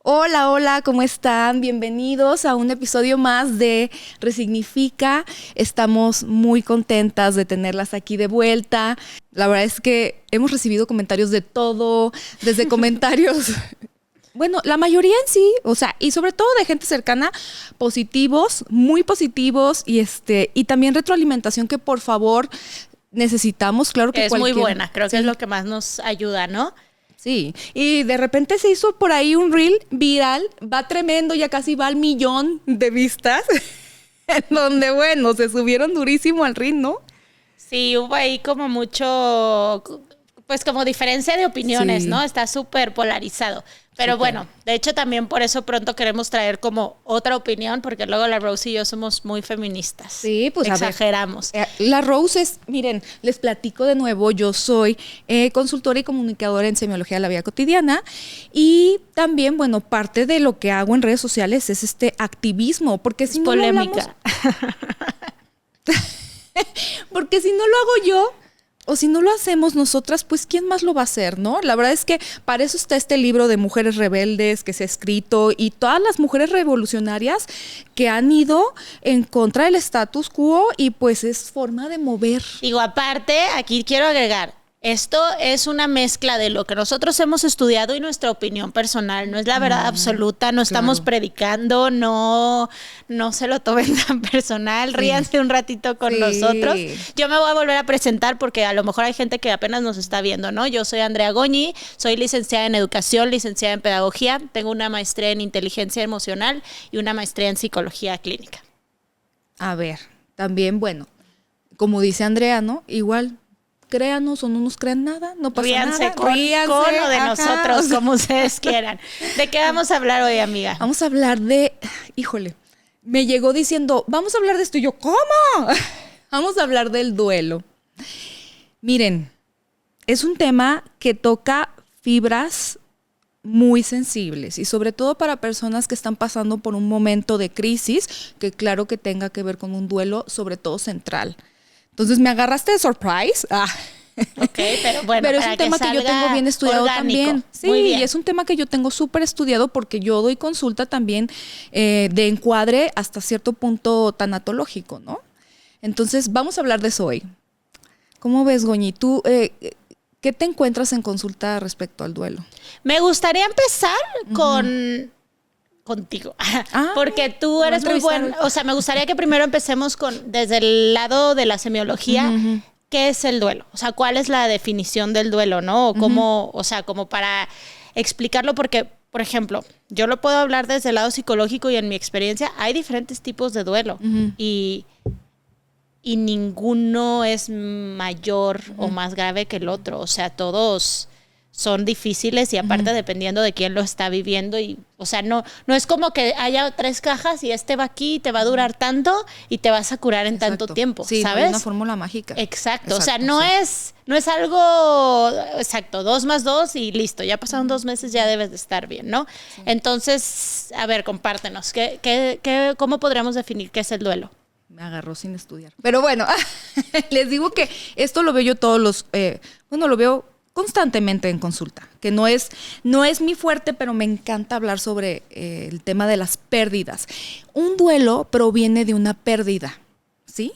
Hola, hola, ¿cómo están? Bienvenidos a un episodio más de Resignifica. Estamos muy contentas de tenerlas aquí de vuelta. La verdad es que hemos recibido comentarios de todo, desde comentarios, bueno, la mayoría en sí, o sea, y sobre todo de gente cercana, positivos, muy positivos, y también retroalimentación que por favor necesitamos, claro que es muy buena, creo que es lo que más nos ayuda, ¿no? Sí, y de repente se hizo por ahí un reel viral, va tremendo, ya casi va al 1,000,000 de vistas, en donde, bueno, se subieron durísimo al reel, ¿no? Sí, hubo ahí como mucho, pues como diferencia de opiniones, Sí. ¿no? Está súper polarizado. Pero Súper. bueno, de hecho también por eso pronto queremos traer como otra opinión, porque luego la Rose y yo somos muy feministas. Sí, pues exageramos. A ver, la Rose es, miren, les platico de nuevo, yo soy consultora y comunicadora en semiología de la vida cotidiana y también, bueno, parte de lo que hago en redes sociales es este activismo, porque si Es no polémica. porque si no lo hago yo, o si no lo hacemos nosotras, pues ¿quién más lo va a hacer, no? La verdad es que para eso está este libro de Mujeres Rebeldes que se ha escrito y todas las mujeres revolucionarias que han ido en contra del status quo y pues es forma de mover. Digo, aparte, aquí quiero agregar, esto es una mezcla de lo que nosotros hemos estudiado y nuestra opinión personal. No es la verdad absoluta, no estamos predicando, no se lo tomen tan personal. Ríanse un ratito con nosotros. Yo me voy a volver a presentar porque a lo mejor hay gente que apenas nos está viendo, ¿no? Yo soy Andrea Goñi, soy licenciada en educación, licenciada en pedagogía, tengo una maestría en inteligencia emocional y una maestría en psicología clínica. A ver, también, bueno, como dice Andrea, ¿no? Igual, créanos o no nos crean nada, no pasa Ríanse nada. Con o de nosotros, como ustedes quieran. ¿De qué vamos a hablar hoy, amiga? Vamos a hablar de, híjole, me llegó diciendo, vamos a hablar de esto y yo, ¿cómo? Vamos a hablar del duelo. Miren, es un tema que toca fibras muy sensibles y sobre todo para personas que están pasando por un momento de crisis, que claro que tenga que ver con un duelo, sobre todo central. Entonces, ¿me agarraste de surprise? Ok, pero bueno, pero es un tema que yo tengo bien estudiado orgánico. también. Sí, y es un tema que yo tengo súper estudiado porque yo doy consulta también de encuadre hasta cierto punto tanatológico, ¿no? Entonces, vamos a hablar de eso hoy. ¿Cómo ves, Goñi? ¿Tú qué te encuentras en consulta respecto al duelo? Me gustaría empezar contigo, porque tú eres muy buena. O sea, me gustaría que primero empecemos desde el lado de la semiología. ¿Qué es el duelo? O sea, ¿cuál es la definición del duelo, no? O cómo, o sea, como para explicarlo, porque, por ejemplo, yo lo puedo hablar desde el lado psicológico y en mi experiencia hay diferentes tipos de duelo y ninguno es mayor o más grave que el otro. O sea, todos son difíciles y aparte dependiendo de quién lo está viviendo y, o sea, no es como que haya 3 cajas y va aquí y te va a durar tanto y te vas a curar en tanto tiempo, sí, ¿sabes? No hay una fórmula mágica. Exacto, o sea, no es algo exacto, 2 más 2 y listo, ya pasaron 2 meses, ya debes de estar bien, ¿no? Sí. Entonces, a ver, compártenos, ¿cómo podríamos definir qué es el duelo? Me agarró sin estudiar. Pero bueno, les digo que esto lo veo yo todos los, lo veo constantemente en consulta, que no es mi fuerte, pero me encanta hablar sobre el tema de las pérdidas. Un duelo proviene de una pérdida, ¿sí?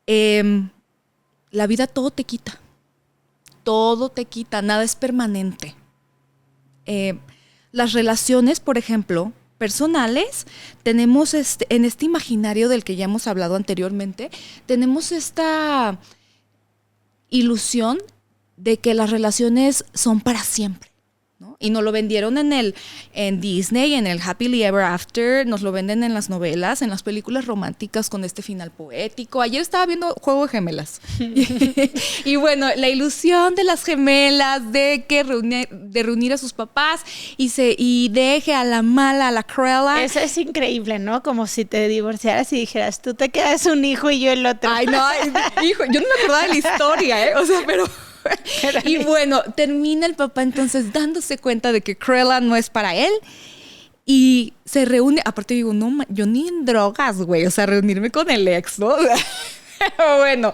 La vida todo te quita, nada es permanente. Las relaciones, por ejemplo, personales, tenemos en este imaginario del que ya hemos hablado anteriormente, tenemos esta ilusión de que las relaciones son para siempre, ¿no? Y nos lo vendieron en Disney, en el Happily Ever After, nos lo venden en las novelas, en las películas románticas con este final poético. Ayer estaba viendo Juego de Gemelas. Y bueno, la ilusión de las gemelas, de reunir a sus papás y deje a la mala, a la Cruella. Eso es increíble, ¿no? Como si te divorciaras y dijeras, tú te quedas un hijo y yo el otro. Ay, no, hijo, yo no me acordaba de la historia, o sea, pero... Y bueno, termina el papá entonces dándose cuenta de que Cruella no es para él y se reúne, aparte digo, no, yo ni en drogas, güey, o sea, reunirme con el ex, ¿no? Pero bueno,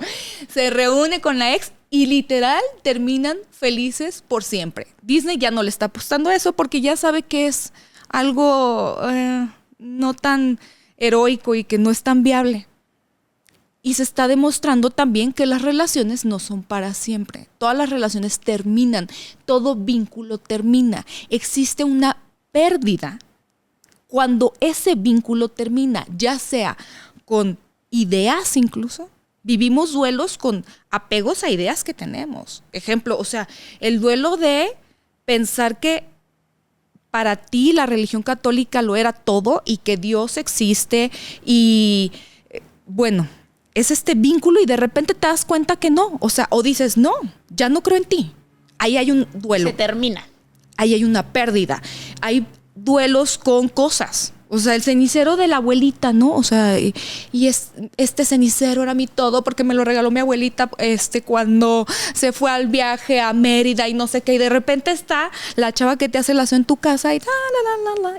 se reúne con la ex y literal terminan felices por siempre. Disney ya no le está apostando a eso porque ya sabe que es algo no tan heroico y que no es tan viable. Y se está demostrando también que las relaciones no son para siempre. Todas las relaciones terminan, todo vínculo termina. Existe una pérdida cuando ese vínculo termina, ya sea con ideas incluso. Vivimos duelos con apegos a ideas que tenemos. Ejemplo, o sea, el duelo de pensar que para ti la religión católica lo era todo y que Dios existe y bueno, es este vínculo y de repente te das cuenta que no. O sea, o dices, no, ya no creo en ti. Ahí hay un duelo. Se termina. Ahí hay una pérdida. Hay duelos con cosas. O sea, el cenicero de la abuelita, ¿no? O sea, este cenicero era mi todo porque me lo regaló mi abuelita cuando se fue al viaje a Mérida y no sé qué. Y de repente está la chava que te hace la en tu casa y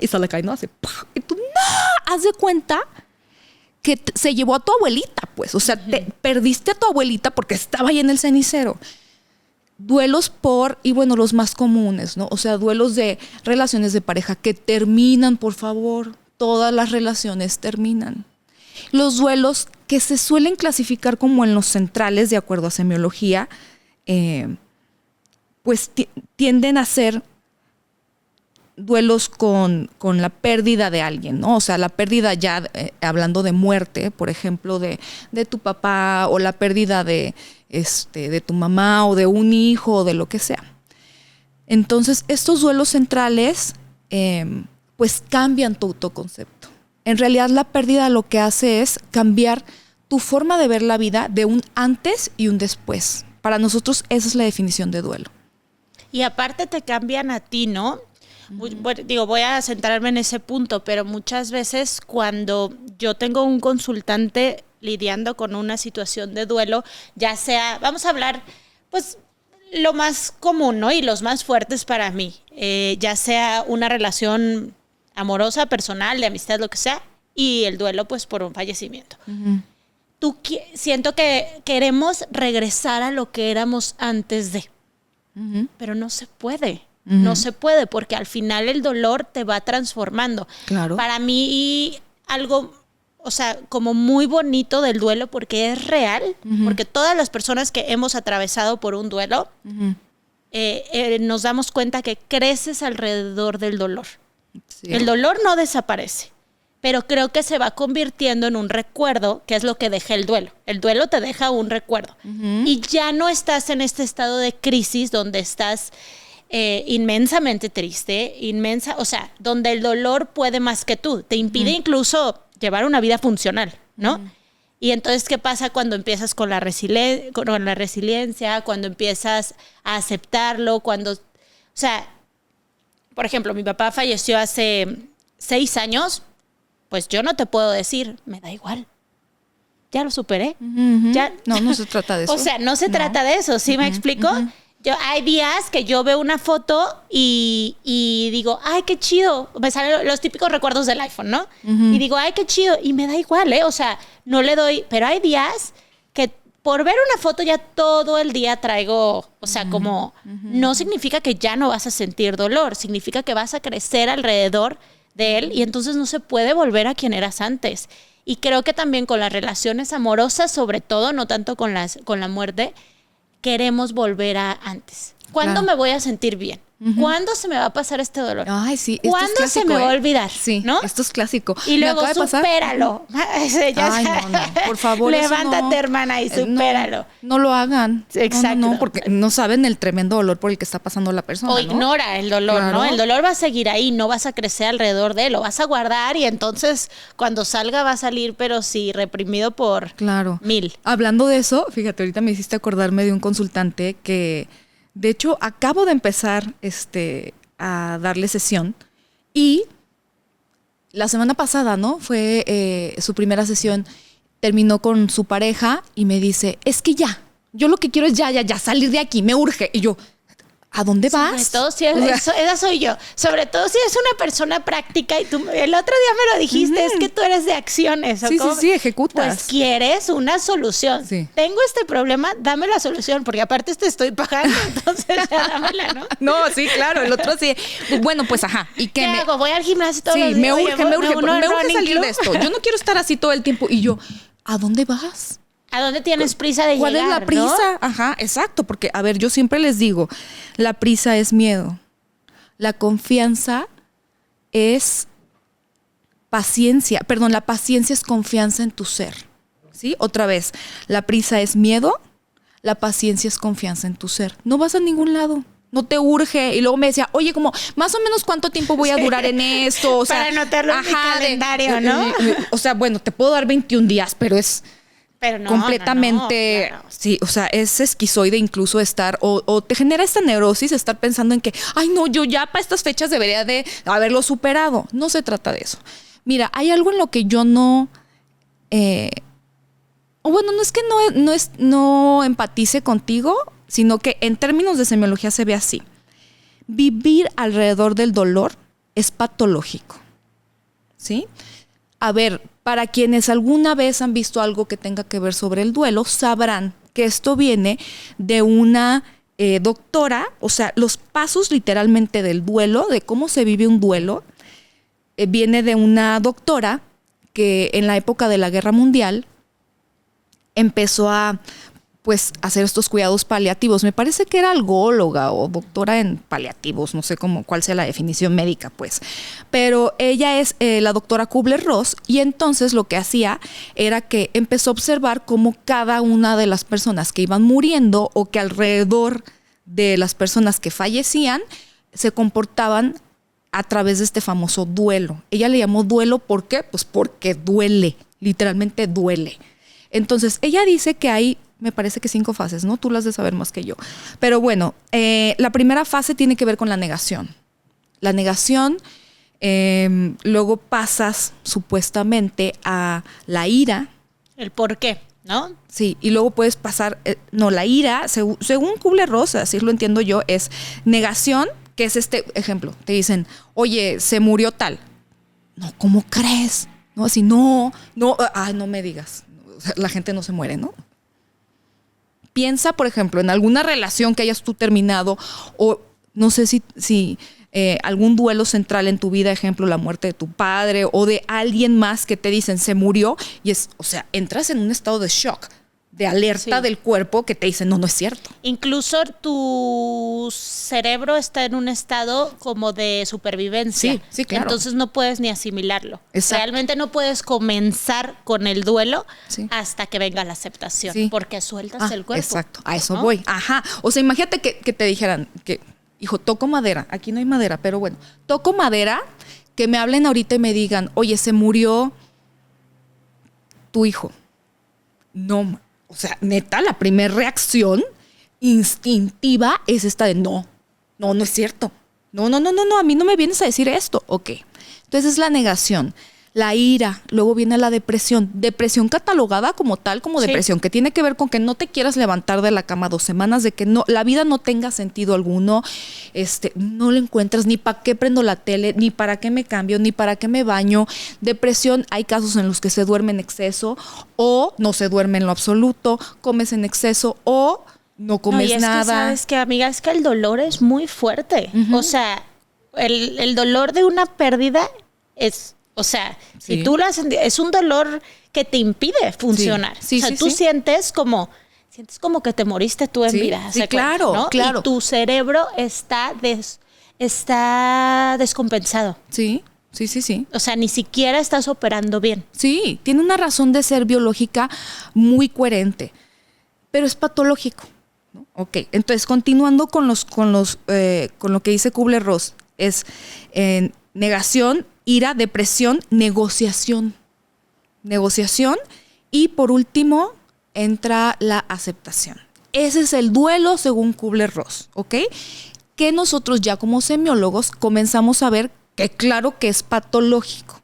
y se le cae, ¿no? Hace ¡pah! Y tú, ¡no! Haz de cuenta que se llevó a tu abuelita, pues. O sea, perdiste a tu abuelita porque estaba ahí en el cenicero. Duelos y bueno, los más comunes, ¿no? O sea, duelos de relaciones de pareja que terminan, por favor. Todas las relaciones terminan. Los duelos que se suelen clasificar como en los centrales, de acuerdo a semiología, pues tienden a ser duelos con la pérdida de alguien, ¿no? O sea, la pérdida ya, hablando de muerte, por ejemplo, de tu papá, o la pérdida de tu mamá, o de un hijo, o de lo que sea. Entonces, estos duelos centrales, pues cambian tu autoconcepto. En realidad, la pérdida lo que hace es cambiar tu forma de ver la vida de un antes y un después. Para nosotros, esa es la definición de duelo. Y aparte te cambian a ti, ¿no? Bueno, digo, voy a centrarme en ese punto, pero muchas veces cuando yo tengo un consultante lidiando con una situación de duelo, ya sea, vamos a hablar, pues, lo más común, ¿no? Y los más fuertes para mí, ya sea una relación amorosa, personal, de amistad, lo que sea, y el duelo, pues, por un fallecimiento. Uh-huh. Siento que queremos regresar a lo que éramos antes de, uh-huh. Pero no se puede. Uh-huh. No se puede porque al final el dolor te va transformando. Claro. Para mí algo, o sea, como muy bonito del duelo porque es real, uh-huh. Porque todas las personas que hemos atravesado por un duelo, uh-huh. Nos damos cuenta que creces alrededor del dolor. Sí. El dolor no desaparece, pero creo que se va convirtiendo en un recuerdo, que es lo que deja el duelo. El duelo te deja un recuerdo. Uh-huh. Y ya no estás en este estado de crisis donde estás inmensamente triste, o sea, donde el dolor puede más que tú, te impide incluso llevar una vida funcional, ¿no? Y entonces, ¿qué pasa cuando empiezas con la resiliencia, cuando empiezas a aceptarlo, o sea, por ejemplo, mi papá falleció hace 6 años, pues yo no te puedo decir, me da igual. Ya lo superé. Uh-huh. Ya, no se trata de eso. O sea, no se trata de eso, ¿sí me explico? Uh-huh. Hay días que yo veo una foto y digo, ay, qué chido. Me salen los típicos recuerdos del iPhone, ¿no? Uh-huh. Y digo, ay, qué chido. Y me da igual, ¿eh? O sea, no le doy. Pero hay días que por ver una foto ya todo el día traigo, o sea, como no significa que ya no vas a sentir dolor, significa que vas a crecer alrededor de él y entonces no se puede volver a quien eras antes. Y creo que también con las relaciones amorosas, sobre todo, no tanto con la muerte, queremos volver a antes. ¿Cuándo me voy a sentir bien? Uh-huh. ¿Cuándo se me va a pasar este dolor? Ay, sí. ¿Cuándo clásico, se me va a olvidar? Sí, ¿no? Esto es clásico. Y luego supéralo. Ay, no. Por favor, levántate, hermana, y supéralo. No lo hagan. Exacto. No, porque no saben el tremendo dolor por el que está pasando la persona, o ignora el dolor, claro. ¿No? El dolor va a seguir ahí, no vas a crecer alrededor de él, lo vas a guardar y entonces cuando salga va a salir, pero sí, reprimido por 1000. Hablando de eso, fíjate, ahorita me hiciste acordarme de un consultante que, de hecho, acabo de empezar a darle sesión y la semana pasada, ¿no? Fue su primera sesión, terminó con su pareja y me dice, es que ya, yo lo que quiero es ya salir de aquí, me urge. Y yo, ¿A dónde vas? Sobre todo si esa soy yo. Sobre todo si es una persona práctica y tú el otro día me lo dijiste, es que tú eres de acciones. Sí, ejecutas. Pues quieres una solución. Sí. Tengo este problema, dame la solución, porque aparte te estoy pagando, entonces ya dámela, ¿no? No, sí, claro, el otro sí. Bueno, pues ajá. ¿Y qué hago? Voy al gimnasio todos los días. Me urge salir de esto. Yo no quiero estar así todo el tiempo. Y yo, ¿a dónde vas? ¿A dónde tienes prisa de llegar? ¿Cuál es la prisa? ¿No? Ajá, exacto. Porque, a ver, yo siempre les digo, la prisa es miedo. La confianza es paciencia. Perdón, la paciencia es confianza en tu ser. ¿Sí? Otra vez, la prisa es miedo, la paciencia es confianza en tu ser. No vas a ningún lado. No te urge. Y luego me decía, oye, como, más o menos cuánto tiempo voy a durar en esto. O sea, para anotarlo en mi calendario, ¿no? O sea, bueno, te puedo dar 21 días, pero es... Pero no, completamente, claro. Sí, o sea, es esquizoide incluso estar, o te genera esta neurosis, estar pensando en que, ay no, yo ya para estas fechas debería de haberlo superado. No se trata de eso. Mira, hay algo en lo que yo no, bueno, no es que no empatice contigo, sino que en términos de semiología se ve así. Vivir alrededor del dolor es patológico, ¿sí? A ver, para quienes alguna vez han visto algo que tenga que ver sobre el duelo, sabrán que esto viene de una doctora, o sea, los pasos literalmente del duelo, de cómo se vive un duelo, viene de una doctora que en la época de la Guerra Mundial empezó a hacer estos cuidados paliativos. Me parece que era algóloga o doctora en paliativos, no sé cuál sea la definición médica, pues. Pero ella es la doctora Kubler-Ross, y entonces lo que hacía era que empezó a observar cómo cada una de las personas que iban muriendo o que alrededor de las personas que fallecían se comportaban a través de este famoso duelo. Ella le llamó duelo, ¿por qué? Pues porque duele, literalmente duele. Entonces, ella dice que hay, me parece que 5 fases, ¿no? Tú las de saber más que yo. Pero bueno, la primera fase tiene que ver con la negación. La negación, luego pasas supuestamente a la ira. El por qué, ¿no? Sí, y luego puedes pasar, la ira, según Kubler-Ross, así lo entiendo yo, es negación, que es este ejemplo. Te dicen, oye, se murió tal. No, ¿cómo crees? No, así, no me digas. La gente no se muere, ¿no? Piensa, por ejemplo, en alguna relación que hayas tú terminado, o no sé si algún duelo central en tu vida, ejemplo, la muerte de tu padre o de alguien más que te dicen se murió, y entras en un estado de shock, de alerta del cuerpo que te dice, no es cierto. Incluso tu cerebro está en un estado como de supervivencia. Sí, claro. Entonces no puedes ni asimilarlo. Exacto. Realmente no puedes comenzar con el duelo hasta que venga la aceptación, porque sueltas el cuerpo. Exacto, a eso voy. Ajá. O sea, imagínate que te dijeran que, hijo, toco madera. Aquí no hay madera, pero bueno, toco madera, que me hablen ahorita y me digan, oye, se murió tu hijo. No, o sea, neta, la primera reacción instintiva es esta de no es cierto. No, a mí no me vienes a decir esto. Ok, entonces es la negación, la ira, luego viene la depresión. Depresión catalogada como tal, como depresión, que tiene que ver con que no te quieras levantar de la cama 2 semanas, de que la vida no tenga sentido alguno, no le encuentras ni para qué prendo la tele, ni para qué me cambio, ni para qué me baño. Depresión, hay casos en los que se duerme en exceso o no se duerme en lo absoluto, comes en exceso o no comes nada. Que, ¿sabes qué, amiga? Es que el dolor es muy fuerte. Uh-huh. O sea, el dolor de una pérdida es... O sea, si tú es un dolor que te impide funcionar. Tú sientes como que te moriste tú en vida. Sí, claro, ¿no? claro. Y tu cerebro está descompensado. Sí. O sea, ni siquiera estás operando bien. Sí, tiene una razón de ser biológica muy coherente, pero es patológico, ¿no? Ok, entonces continuando con lo que dice Kubler-Ross, es negación, ira, depresión, negociación. Y por último entra la aceptación. Ese es el duelo según Kubler-Ross, ¿ok? Que nosotros ya como semiólogos comenzamos a ver que claro que es patológico.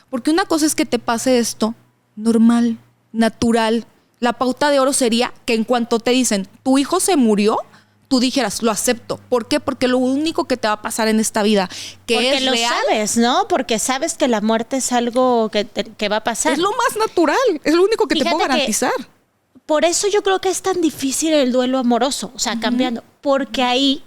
Porque una cosa es que te pase esto normal, natural. La pauta de oro sería que en cuanto te dicen, tu hijo se murió, tú dijeras, lo acepto. ¿Por qué? Porque lo único que te va a pasar en esta vida, que porque es lo real, sabes, ¿no? Porque sabes que la muerte es algo que va a pasar. es lo más natural, es lo único que te puedo garantizar. Por eso yo creo que es tan difícil el duelo amoroso, o sea, cambiando, porque ahí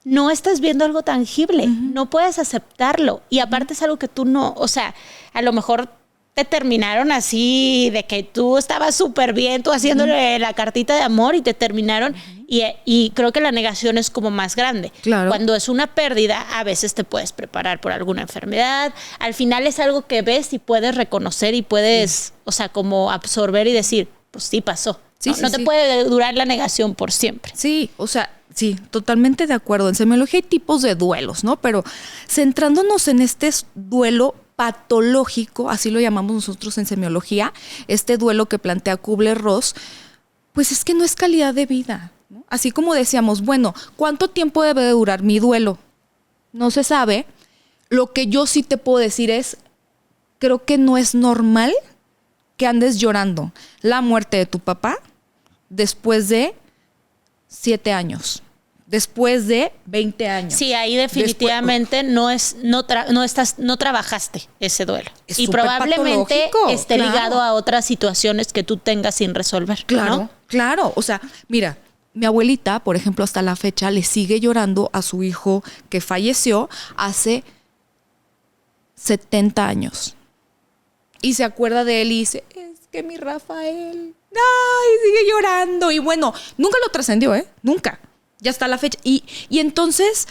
no estás viendo algo tangible, no puedes aceptarlo. Y aparte es algo que tú no, o sea, a lo mejor te terminaron así, de que tú estabas súper bien, tú haciéndole la cartita de amor y te terminaron. Y creo que la negación es como más grande. Claro. Cuando es una pérdida, a veces te puedes preparar por alguna enfermedad. Al final es algo que ves y puedes reconocer y puedes, o sea, como absorber y decir, pues sí pasó. Sí, no te puede durar la negación por siempre. Sí, o sea, sí, totalmente de acuerdo. En semiología hay tipos de duelos, ¿no? Pero centrándonos en este duelo patológico, así lo llamamos nosotros en semiología, este duelo que plantea Kubler-Ross, pues es que no es calidad de vida, ¿no? Así como decíamos, bueno, ¿cuánto tiempo debe de durar mi duelo? No se sabe. Lo que yo sí te puedo decir es, creo que no es normal que andes llorando la muerte de tu papá después de 7 años, después de 20 años. Sí, ahí definitivamente no trabajaste ese duelo. Es y probablemente esté claro, ligado a otras situaciones que tú tengas sin resolver. Claro, ¿no? claro. O sea, mira, mi abuelita, por ejemplo, hasta la fecha le sigue llorando a su hijo que falleció hace 70 años. Y se acuerda de él y dice, es que mi Rafael, ay, sigue llorando. Y bueno, nunca lo trascendió, nunca. Ya está la fecha. Y entonces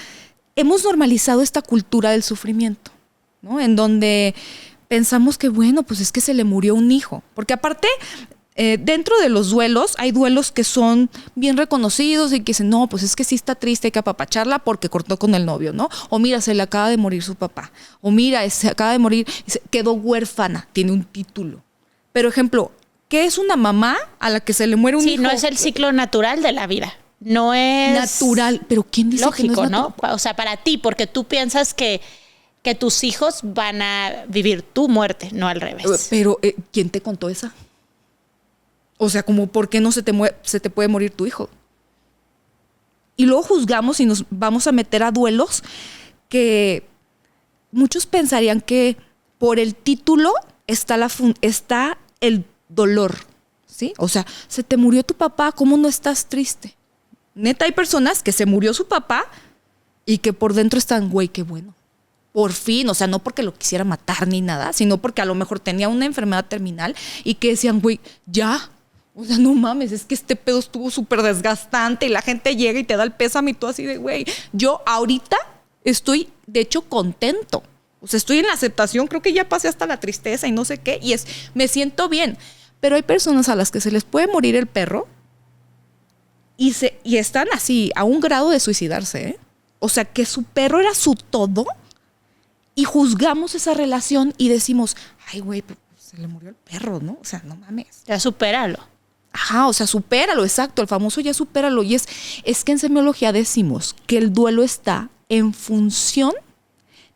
hemos normalizado esta cultura del sufrimiento, ¿no? En donde pensamos que, bueno, pues es que se le murió un hijo. Porque aparte, dentro de los duelos, hay duelos que son bien reconocidos y que dicen, no, pues es que sí está triste, hay que apapacharla porque cortó con el novio, ¿no? O mira, se le acaba de morir su papá. O mira, se acaba de morir, quedó huérfana, tiene un título. Pero, ejemplo, ¿qué es una mamá a la que se le muere un hijo? Sí, no es el ciclo natural de la vida. No es natural, pero ¿quién dice lógico, que no es ¿no? O sea, para ti, porque tú piensas que tus hijos van a vivir tu muerte, no al revés. Pero, ¿quién te contó esa? O sea, como, ¿por qué no se te puede morir tu hijo? Y luego juzgamos y nos vamos a meter a duelos que muchos pensarían que por el título está el dolor, ¿sí? O sea, se te murió tu papá, ¿cómo no estás triste? Neta, hay personas que se murió su papá y que por dentro están, güey, qué bueno. Por fin, o sea, no porque lo quisiera matar ni nada, sino porque a lo mejor tenía una enfermedad terminal y que decían, güey, ya. O sea, no mames, es que este pedo estuvo súper desgastante y la gente llega y te da el pésame y tú así de, güey, yo ahorita estoy, de hecho, contento. O sea, estoy en la aceptación, creo que ya pasé hasta la tristeza y no sé qué, y me siento bien. Pero hay personas a las que se les puede morir el perro y están así, a un grado de suicidarse, ¿eh? O sea, que su perro era su todo y juzgamos esa relación y decimos, ay, güey, pues se le murió el perro, ¿no? O sea, no mames. Ya supéralo. Ajá, o sea, supéralo, exacto, el famoso ya supéralo. Y es que en semiología decimos que el duelo está en función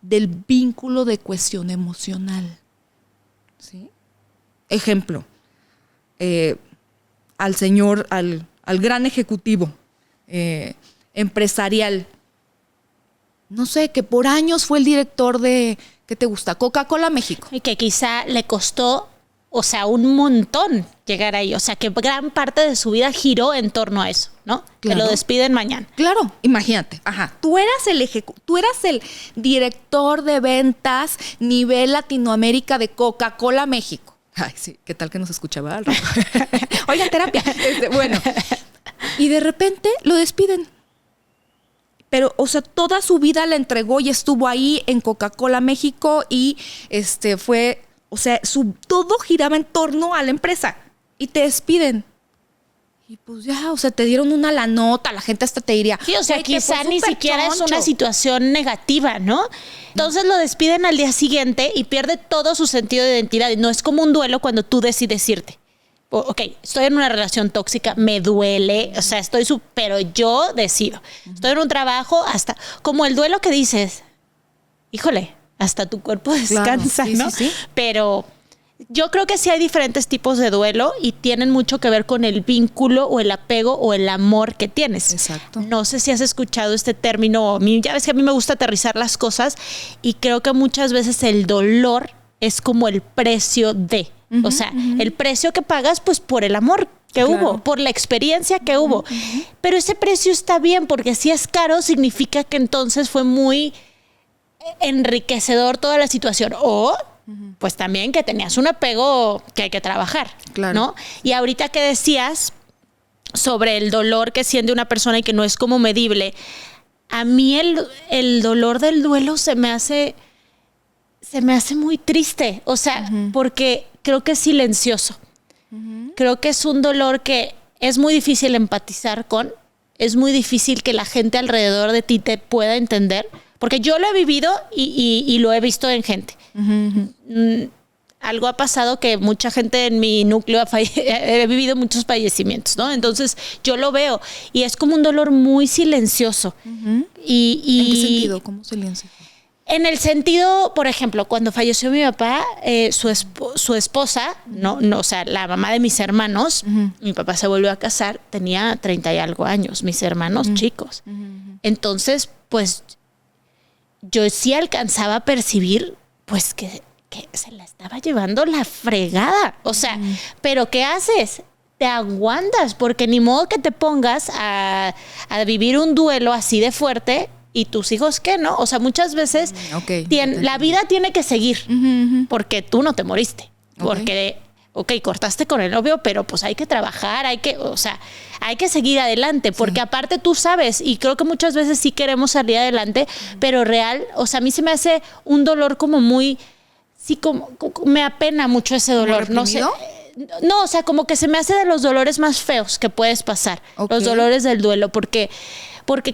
del vínculo de cohesión emocional. ¿Sí? Ejemplo, al gran ejecutivo empresarial, no sé, que por años fue el director de, ¿qué te gusta? Coca-Cola México. Y que quizá le costó, o sea, un montón llegar ahí. O sea, que gran parte de su vida giró en torno a eso, ¿no? Claro. Que lo despiden mañana. Claro, imagínate. Ajá. Tú eras el director de ventas nivel Latinoamérica de Coca-Cola México. Ay, sí, ¿qué tal que nos escuchaba? Oiga, terapia. Bueno, y de repente lo despiden. Pero, o sea, toda su vida la entregó y estuvo ahí en Coca-Cola México y fue, o sea, todo giraba en torno a la empresa y te despiden. Y pues ya, o sea, te dieron una la nota, la gente hasta te diría. Sí, o sea, quizá ni siquiera es una situación negativa, ¿no? Entonces lo despiden al día siguiente y pierde todo su sentido de identidad. No es como un duelo cuando tú decides irte. Ok, estoy en una relación tóxica, me duele, o sea, pero yo decido. Estoy en un trabajo, hasta como el duelo que dices, híjole, hasta tu cuerpo descansa, claro, sí, ¿no? Sí, sí. Pero Yo creo que sí hay diferentes tipos de duelo y tienen mucho que ver con el vínculo o el apego o el amor que tienes. Exacto. No sé si has escuchado este término. Ya ves que a mí me gusta aterrizar las cosas y creo que muchas veces el dolor es como el precio de, o sea, el precio que pagas pues por el amor que hubo, por la experiencia que hubo. Pero ese precio está bien porque si es caro significa que entonces fue muy enriquecedor toda la situación. O pues también que tenías un apego que hay que trabajar, ¿no? Y ahorita que decías sobre el dolor que siente una persona y que no es como medible, a mí el dolor del duelo se me hace muy triste, o sea, porque creo que es silencioso. Creo que es un dolor que es muy difícil empatizar con, es muy difícil que la gente alrededor de ti te pueda entender, porque yo lo he vivido y lo he visto en gente. Algo ha pasado que mucha gente en mi núcleo he vivido muchos fallecimientos, ¿no? Entonces yo lo veo y es como un dolor muy silencioso. ¿En qué sentido? ¿Cómo silencioso? En el sentido, por ejemplo, cuando falleció mi papá, su esposa, no, o sea, la mamá de mis hermanos, mi papá se volvió a casar, tenía 30 y algo años, mis hermanos chicos. Entonces, pues, yo sí alcanzaba a percibir, pues, que se la estaba llevando la fregada. O sea, ¿pero qué haces? Te aguantas, porque ni modo que te pongas a vivir un duelo así de fuerte. ¿Y tus hijos qué, no? O sea, muchas veces la vida tiene que seguir porque tú no te moriste. Porque, cortaste con el novio, pero pues hay que trabajar, hay que seguir adelante. Porque aparte tú sabes, y creo que muchas veces sí queremos salir adelante, pero real, o sea, a mí se me hace un dolor como muy... Sí, como me apena mucho ese dolor. No sé. No, o sea, como que se me hace de los dolores más feos que puedes pasar. Los dolores del duelo, porque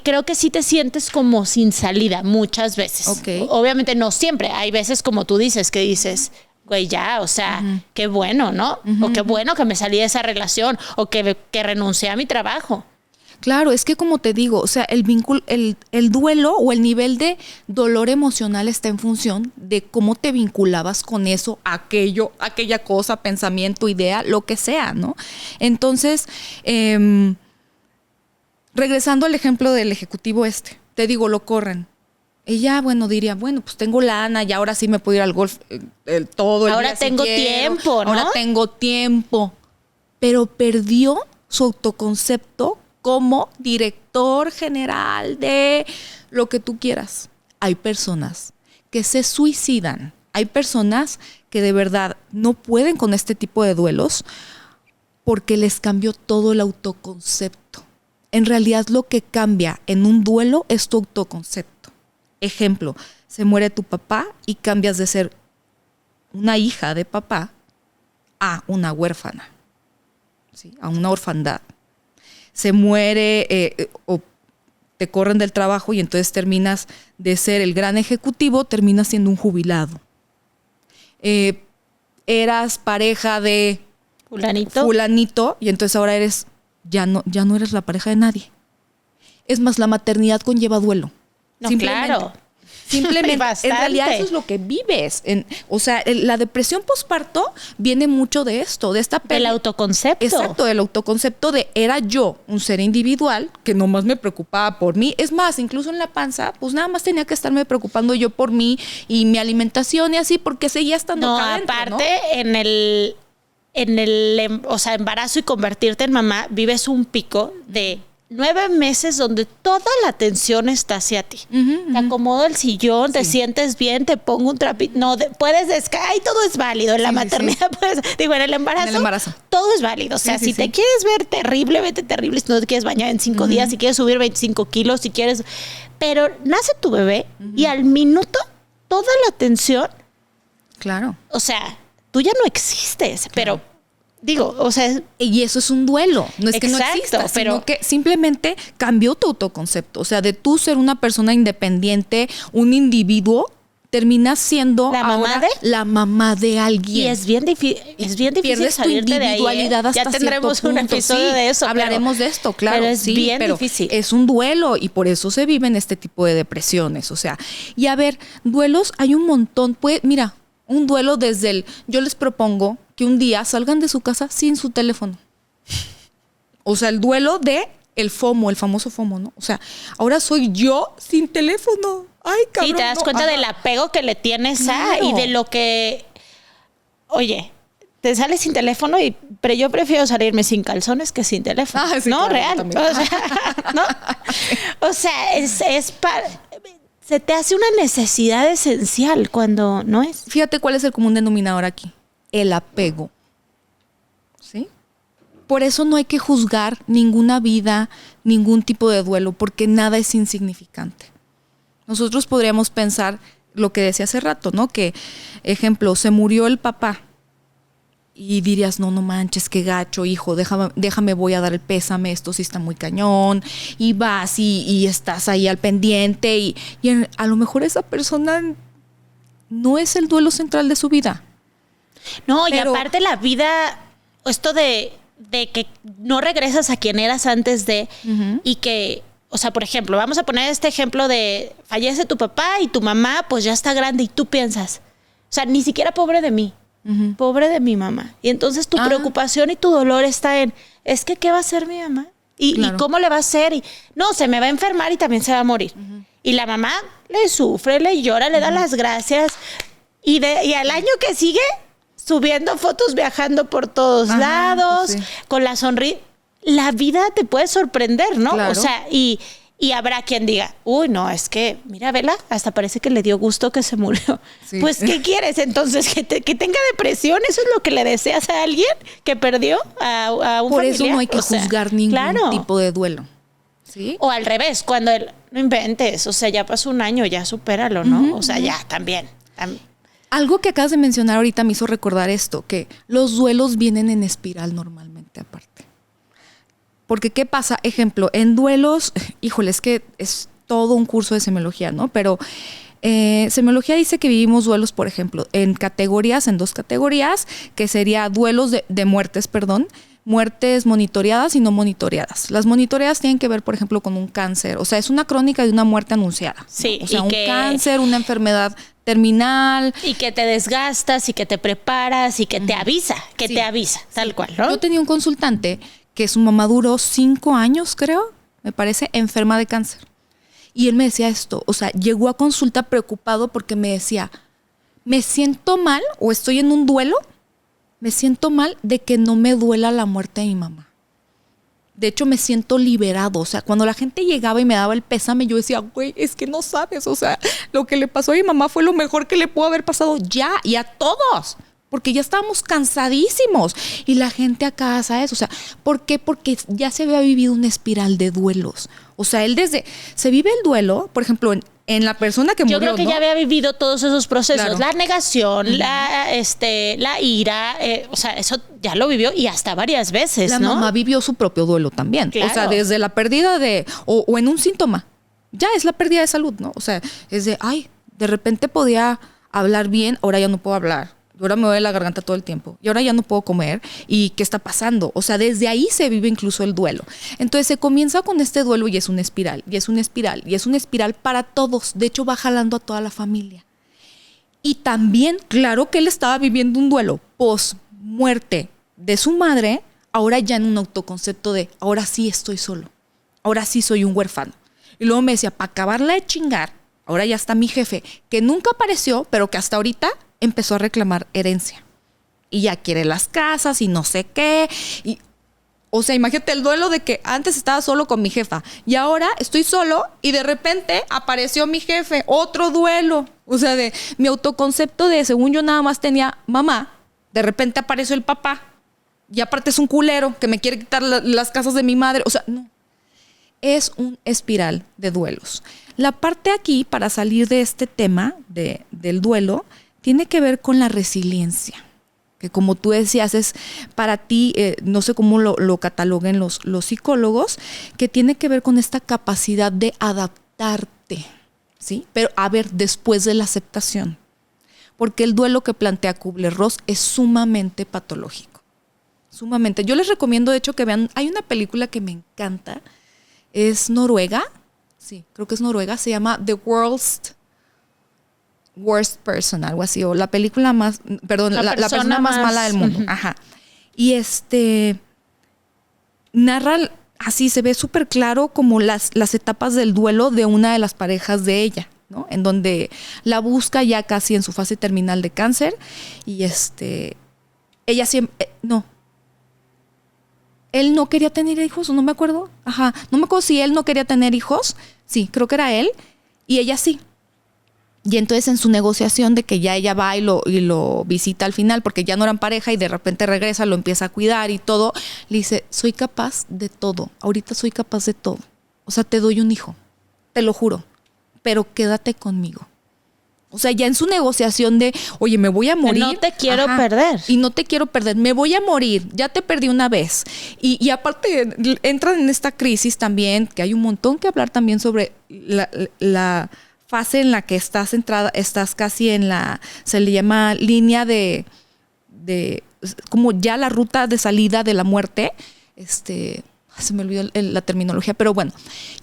creo que sí te sientes como sin salida muchas veces. Obviamente no siempre. Hay veces, como tú dices, que dices, güey, ya, o sea, qué bueno, ¿no? O qué bueno que me salí de esa relación, o que renuncié a mi trabajo. Claro, es que como te digo, o sea, el vínculo, el duelo o el nivel de dolor emocional está en función de cómo te vinculabas con eso, aquella cosa, pensamiento, idea, lo que sea, ¿no? Entonces, regresando al ejemplo del ejecutivo te digo, lo corren. Ella, diría, pues tengo lana y ahora sí me puedo ir al golf todo el día. Ahora tengo tiempo, ¿no? Ahora tengo tiempo. Pero perdió su autoconcepto como director general de lo que tú quieras. Hay personas que se suicidan. Hay personas que de verdad no pueden con este tipo de duelos porque les cambió todo el autoconcepto. En realidad lo que cambia en un duelo es tu autoconcepto. Ejemplo, se muere tu papá y cambias de ser una hija de papá a una huérfana, ¿sí? A una orfandad. Se muere o te corren del trabajo y entonces terminas de ser el gran ejecutivo, terminas siendo un jubilado. Eras pareja de fulanito y entonces ahora ya no eres la pareja de nadie. Es más, la maternidad conlleva duelo. No, claro. Simplemente, en realidad eso es lo que vives. O sea, la depresión posparto viene mucho de esto, de esta del autoconcepto. Exacto, del autoconcepto de era yo un ser individual que nomás me preocupaba por mí. Es más, incluso en la panza, pues nada más tenía que estarme preocupando yo por mí y mi alimentación y así, porque seguía estando acá adentro, aparte, ¿no? O sea, embarazo y convertirte en mamá, vives un pico de 9 meses donde toda la atención está hacia ti. Te acomodo el sillón, te sientes bien, te pongo un trapito. No, puedes descansar, todo es válido. En la maternidad, en el embarazo, todo es válido. O sea, si te quieres ver terrible, vete terrible. Si no te quieres bañar en 5 días, si quieres subir 25 kilos, si quieres... Pero nace tu bebé y al minuto toda la atención... Claro. O sea, tú ya no existes, pero... Digo, o sea... Y eso es un duelo. No es que no exista, sino que simplemente cambió tu autoconcepto. O sea, de tú ser una persona independiente, un individuo, terminas siendo la mamá de alguien. Y es bien difícil pierdes salirte tu individualidad de ahí. Ya tendremos un episodio de eso. Hablaremos de esto, claro. Pero es bien difícil. Es un duelo y por eso se viven este tipo de depresiones. O sea, y a ver, duelos hay un montón. Mira, Un duelo desde el... Yo les propongo que un día salgan de su casa sin su teléfono. O sea, el duelo de el FOMO, el famoso FOMO, ¿no? O sea, ahora soy yo sin teléfono. Ay, cabrón. Sí, te das cuenta del apego que le tienes y de lo que... Oye, te sales sin teléfono, pero yo prefiero salirme sin calzones que sin teléfono. Sí, no, claro, real. O sea, ¿no? O sea, se te hace una necesidad esencial cuando no es. Fíjate cuál es el común denominador aquí. El apego. ¿Sí? Por eso no hay que juzgar ninguna vida, ningún tipo de duelo, porque nada es insignificante. Nosotros podríamos pensar lo que decía hace rato, ¿no? Que, ejemplo, se murió el papá y dirías, no manches, qué gacho, hijo, déjame, voy a dar el pésame, esto sí está muy cañón, y vas y estás ahí al pendiente y a lo mejor esa persona no es el duelo central de su vida. No, pero, y aparte la vida, esto de que no regresas a quien eras antes de, y que, o sea, por ejemplo, vamos a poner este ejemplo de fallece tu papá y tu mamá pues ya está grande y tú piensas, o sea, ni siquiera pobre de mí, pobre de mi mamá. Y entonces tu preocupación y tu dolor está en, es que ¿qué va a hacer mi mamá? ¿Y cómo le va a hacer? Y no, se me va a enfermar y también se va a morir. Y la mamá le sufre, le llora, le da las gracias. Y al año que sigue, subiendo fotos, viajando por todos lados, pues con la sonrisa. La vida te puede sorprender, ¿no? Claro. O sea, y habrá quien diga, uy, no, es que, mira, vela, hasta parece que le dio gusto que se murió. Sí. Pues, ¿qué quieres entonces? ¿Que tenga depresión? ¿Eso es lo que le deseas a alguien que perdió a un familiar? Por eso no hay que juzgar ningún tipo de duelo. ¿Sí? O al revés, cuando no inventes, o sea, ya pasó un año, ya supéralo, ¿no? O sea, ya, también. Algo que acabas de mencionar ahorita me hizo recordar esto, que los duelos vienen en espiral normalmente aparte. Porque ¿qué pasa? Ejemplo, en duelos, híjole, es que es todo un curso de semiología, ¿no? Pero semiología dice que vivimos duelos, por ejemplo, en dos categorías, que sería duelos de muertes, muertes monitoreadas y no monitoreadas. Las monitoreadas tienen que ver, por ejemplo, con un cáncer. O sea, es una crónica de una muerte anunciada. Sí. ¿No? O sea, un cáncer, una enfermedad terminal. Y que te desgastas y que te preparas y que te avisa, te avisa, tal cual, ¿no? Yo tenía un consultante que su mamá duró 5 años, creo, me parece, enferma de cáncer. Y él me decía esto, o sea, llegó a consulta preocupado porque me decía, me siento mal o estoy en un duelo, me siento mal de que no me duela la muerte de mi mamá. De hecho, me siento liberado. O sea, cuando la gente llegaba y me daba el pésame, yo decía, güey, es que no sabes. O sea, lo que le pasó a mi mamá fue lo mejor que le pudo haber pasado ya y a todos. Porque ya estábamos cansadísimos. Y la gente acá, ¿sabes? O sea, ¿por qué? Porque ya se había vivido una espiral de duelos. O sea, se vive el duelo, por ejemplo, en la persona que murió, yo creo que ¿no? ya había vivido todos esos procesos, claro. La negación, la ira, o sea, eso ya lo vivió y hasta varias veces, la ¿no? mamá vivió su propio duelo también. Claro. O sea, desde la pérdida o en un síntoma. Ya es la pérdida de salud, ¿no? O sea, es de, de repente podía hablar bien, ahora ya no puedo hablar. Ahora me duele la garganta todo el tiempo. Y ahora ya no puedo comer. ¿Y qué está pasando? O sea, desde ahí se vive incluso el duelo. Entonces se comienza con este duelo y es una espiral. Y es una espiral. Y es una espiral para todos. De hecho, va jalando a toda la familia. Y también, claro que él estaba viviendo un duelo post-muerte de su madre. Ahora ya en un autoconcepto de, ahora sí estoy solo. Ahora sí soy un huérfano. Y luego me decía, para acabarla de chingar, ahora ya está mi jefe, que nunca apareció, pero que hasta ahorita empezó a reclamar herencia. Y ya quiere las casas y no sé qué. O sea, imagínate el duelo de que antes estaba solo con mi jefa y ahora estoy solo y de repente apareció mi jefe. Otro duelo. O sea, de mi autoconcepto de según yo nada más tenía mamá, de repente apareció el papá y aparte es un culero que me quiere quitar las casas de mi madre. O sea, no. Es un espiral de duelos. La parte aquí, para salir de este tema del duelo, tiene que ver con la resiliencia, que como tú decías es para ti, no sé cómo lo cataloguen los psicólogos, que tiene que ver con esta capacidad de adaptarte, ¿sí? Pero a ver, después de la aceptación, porque el duelo que plantea Kubler-Ross es sumamente patológico, sumamente. Yo les recomiendo, de hecho, que vean, hay una película que me encanta, es noruega, sí, creo que es noruega, se llama The Worst worst person, algo así, o la película más, perdón, la persona más mala del mundo. Ajá. Y narra así, se ve súper claro como las etapas del duelo de una de las parejas de ella, ¿no? En donde la busca ya casi en su fase terminal de cáncer y ella siempre, él no quería tener hijos, no me acuerdo. Ajá, no me acuerdo si él no quería tener hijos, sí, creo que era él, y ella sí. Y entonces en su negociación de que ya ella va y lo visita al final, porque ya no eran pareja y de repente regresa, lo empieza a cuidar y todo, le dice, soy capaz de todo, ahorita soy capaz de todo. O sea, te doy un hijo, te lo juro, pero quédate conmigo. O sea, ya en su negociación de, oye, me voy a morir. No te quiero perder. Y no te quiero perder, me voy a morir, ya te perdí una vez. Y aparte entran en esta crisis también, que hay un montón que hablar también sobre la fase en la que estás entrada, estás casi en se le llama línea de como ya la ruta de salida de la muerte, se me olvidó la terminología, pero bueno,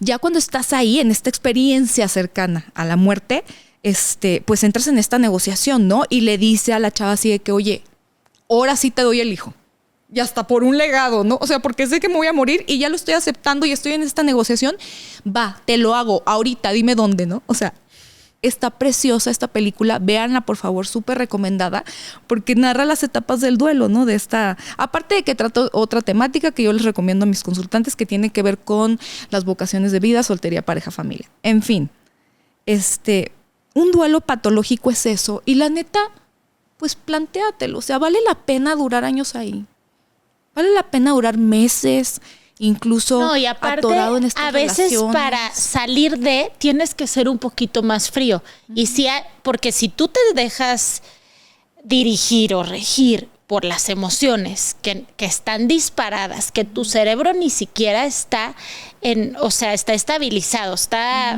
ya cuando estás ahí en esta experiencia cercana a la muerte, pues entras en esta negociación, ¿no? Y le dice a la chava así de que, oye, ahora sí te doy el hijo. Y hasta por un legado, ¿no? O sea, porque sé que me voy a morir y ya lo estoy aceptando y estoy en esta negociación. Va, te lo hago ahorita, dime dónde, ¿no? O sea, está preciosa esta película. Véanla, por favor, súper recomendada, porque narra las etapas del duelo, ¿no? De esta... Aparte de que trata otra temática que yo les recomiendo a mis consultantes que tiene que ver con las vocaciones de vida, soltería, pareja, familia. En fin, un duelo patológico es eso. Y la neta, pues plantéatelo. O sea, vale la pena durar años ahí. Vale la pena durar meses, incluso y aparte, atorado en estas relaciones. A veces para relaciones. salir tienes que ser un poquito más frío. Y porque si tú te dejas dirigir o regir por las emociones que están disparadas, que tu cerebro ni siquiera está está estabilizado, está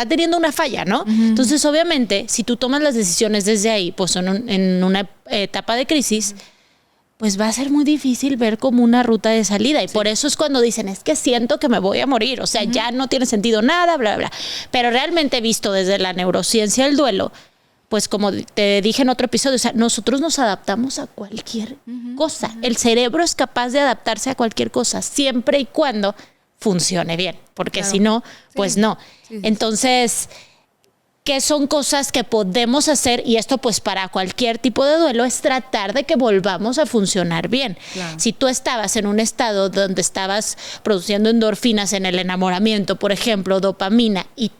teniendo una falla, ¿no? Entonces, obviamente, si tú tomas las decisiones desde ahí, pues en una etapa de crisis, pues va a ser muy difícil ver como una ruta de salida. Y por eso es cuando dicen, es que siento que me voy a morir. O sea, ya no tiene sentido nada, bla, bla, bla. Pero realmente visto desde la neurociencia del duelo, pues como te dije en otro episodio, o sea, nosotros nos adaptamos a cualquier cosa. El cerebro es capaz de adaptarse a cualquier cosa, siempre y cuando funcione bien. Porque si no, pues no. Sí. Entonces... ¿qué son cosas que podemos hacer? Y esto pues para cualquier tipo de duelo es tratar de que volvamos a funcionar bien. Claro. Si tú estabas en un estado donde estabas produciendo endorfinas en el enamoramiento, por ejemplo, dopamina, y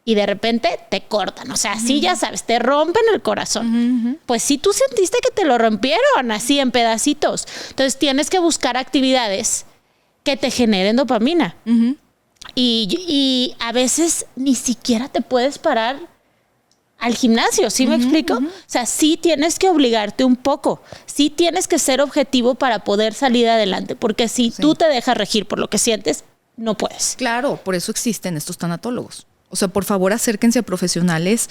de repente te cortan, o sea, así ya sabes, te rompen el corazón. Pues si tú sentiste que te lo rompieron así en pedacitos, entonces tienes que buscar actividades que te generen dopamina. Y a veces ni siquiera te puedes parar al gimnasio, ¿sí me explico? O sea, sí tienes que obligarte un poco, sí tienes que ser objetivo para poder salir adelante, porque si tú te dejas regir por lo que sientes, no puedes. Claro, por eso existen estos tanatólogos. O sea, por favor, acérquense a profesionales.